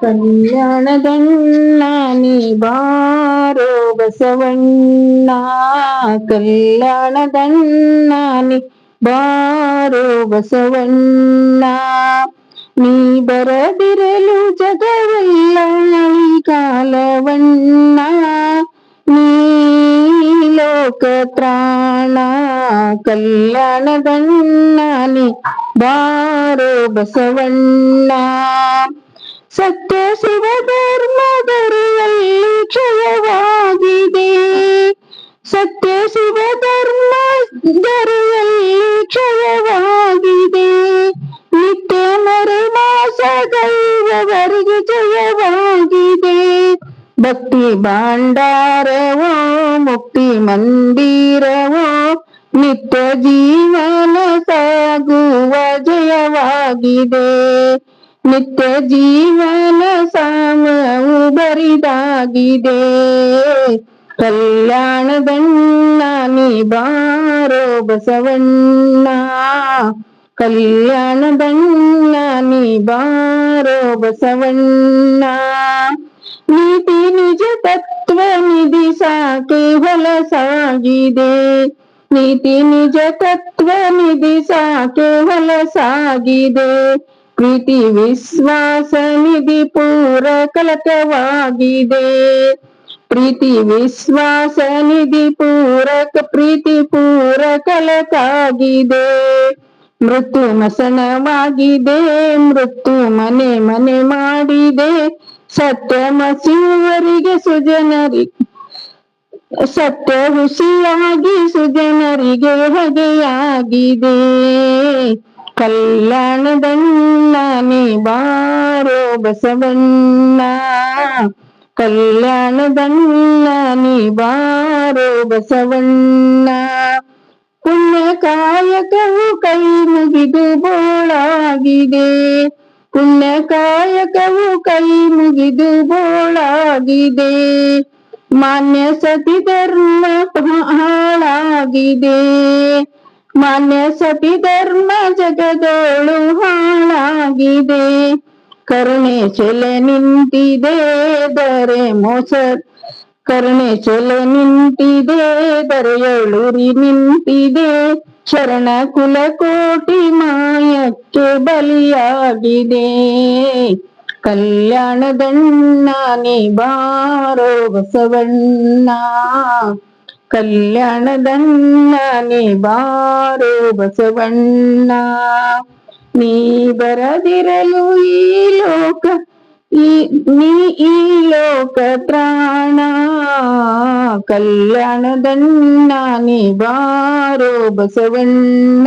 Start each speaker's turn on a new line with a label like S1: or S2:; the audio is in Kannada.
S1: ಕಲ್ಯಾಣದಣ್ಣ ನೀ ಬಾರೋ ಬಸವಣ್ಣ, ಕಲ್ಯಾಣದಣ್ಣ ನೀ ಬಾರೋ ಬಸವಣ್ಣ. ನೀ ಬರದಿರಲು ಜಗವೆಲ್ಲ ಕಾಲವಣ್ಣ, ನೀ ಲೋಕ ತ್ರಾಣ ಕಲ್ಯಾಣದಣ್ಣ ನೀ ಬಾರೋ ಬಸವಣ್ಣ. ಸತ್ಯ ಶಿವ ಧರ್ಮದರಿಯಲ್ಲಿ ಕ್ಷಯವಾಗಿದೆ, ಸತ್ಯ ಶಿವ ಧರ್ಮದರಿಯಲ್ಲಿ ಕ್ಷಯವಾಗಿದೆ. ನಿತ್ಯ ಮರೆ ಮಾಸ ಗೈವವರಿಗೆ ಜಯವಾಗಿದೆ. ಭಕ್ತಿ ಭಾಂಡಾರವೋ ಮುಕ್ತಿ ಮಂದಿರವೋ, ನಿತ್ಯ ಜೀವನ ಸಾಗುವ ಜಯವಾಗಿದೆ. ನಿತ್ಯ ಜೀವನ ಸಾಮವು ಬರಿದಾಗಿದೆ. ಕಲ್ಯಾಣದಣ್ಣ ನೀ ಬಾರೋ ಬಸವಣ್ಣ, ಕಲ್ಯಾಣದಣ್ಣ ನೀ ಬಾರೋ ಬಸವಣ್ಣ. ನೀತಿ ನಿಜ ತತ್ವ ನಿಧಿ ಸಾಕೆ ಹೊಲಸಾಗಿದೆ, ನೀತಿ ನಿಜ ತತ್ವ ನಿಧಿ ಸಾಕೆ ಹೊಲಸಾಗಿದೆ. ಪ್ರೀತಿ ವಿಶ್ವಾಸ ನಿಧಿ ಪೂರ ಕಲಕವಾಗಿದೆ, ಪ್ರೀತಿ ವಿಶ್ವಾಸ ನಿಧಿ ಪೂರಕ ಪ್ರೀತಿ ಪೂರ ಕಲಕಾಗಿದೆ. ಮೃತ್ಯು ಮಸಣವಾಗಿದೆ, ಮೃತ್ಯು ಮನೆ ಮನೆ ಮಾಡಿದೆ. ಸತ್ಯ ಶಿವರಿಗೆ ಸುಜನರಿಗೆ ಸತ್ಯ ಹುಸಿಯಾಗಿ ಸುಜನರಿಗೆ ಹೊಗೆಯಾಗಿದೆ. ಕಲ್ಯಾಣದಣ್ಣ ನೀ ಬಾರೋ ಬಸವಣ್ಣ, ಕಲ್ಯಾಣದಣ್ಣ ನೀ ಬಾರೋ ಬಸವಣ್ಣ. ಪುಣ್ಯ ಕಾಯಕವು ಕೈ ಮುಗಿದು ಬೋಳಾಗಿದೆ, ಪುಣ್ಯ ಕಾಯಕವು ಕೈ ಮುಗಿದು ಬೋಳಾಗಿದೆ. ಮಾನ್ಯ ಸತಿ ಧರ್ಮ ಹಾಳಾಗಿದೆ, ಮಾನ್ಯ ಸತಿ ಧರ್ಮ ಜಗದೋಳು ಹಾಳಾಗಿದೆ. ಕರುಣೆ ಚೆಲೆ ನಿಂತಿದೆ ದರೆ ಮೋಸ, ಕರುಣೆ ಚೆಲೆ ನಿಂತಿದೆ ದರೆಯೊಳುರಿ ನಿಂತಿದೆ. ಶರಣ ಕುಲ ಕೋಟಿ ಮಾಯಕ್ಕೆ ಬಲಿಯಾಗಿದೆ. ಕಲ್ಯಾಣದಣ್ಣ ನೀ ಬಾರೋ ಬಸವಣ್ಣ, ಕಲ್ಯಾಣದಣ್ಣ ನೀ ಬಾರೋ ಬಸವಣ್ಣ. ನೀ ಬರದಿರಲು ಈ ಲೋಕ ನೀ ಈ ಲೋಕ ತ್ರಾಣ, ಕಲ್ಯಾಣದಣ್ಣ ನೀ ಬಾರೋ ಬಸವಣ್ಣ.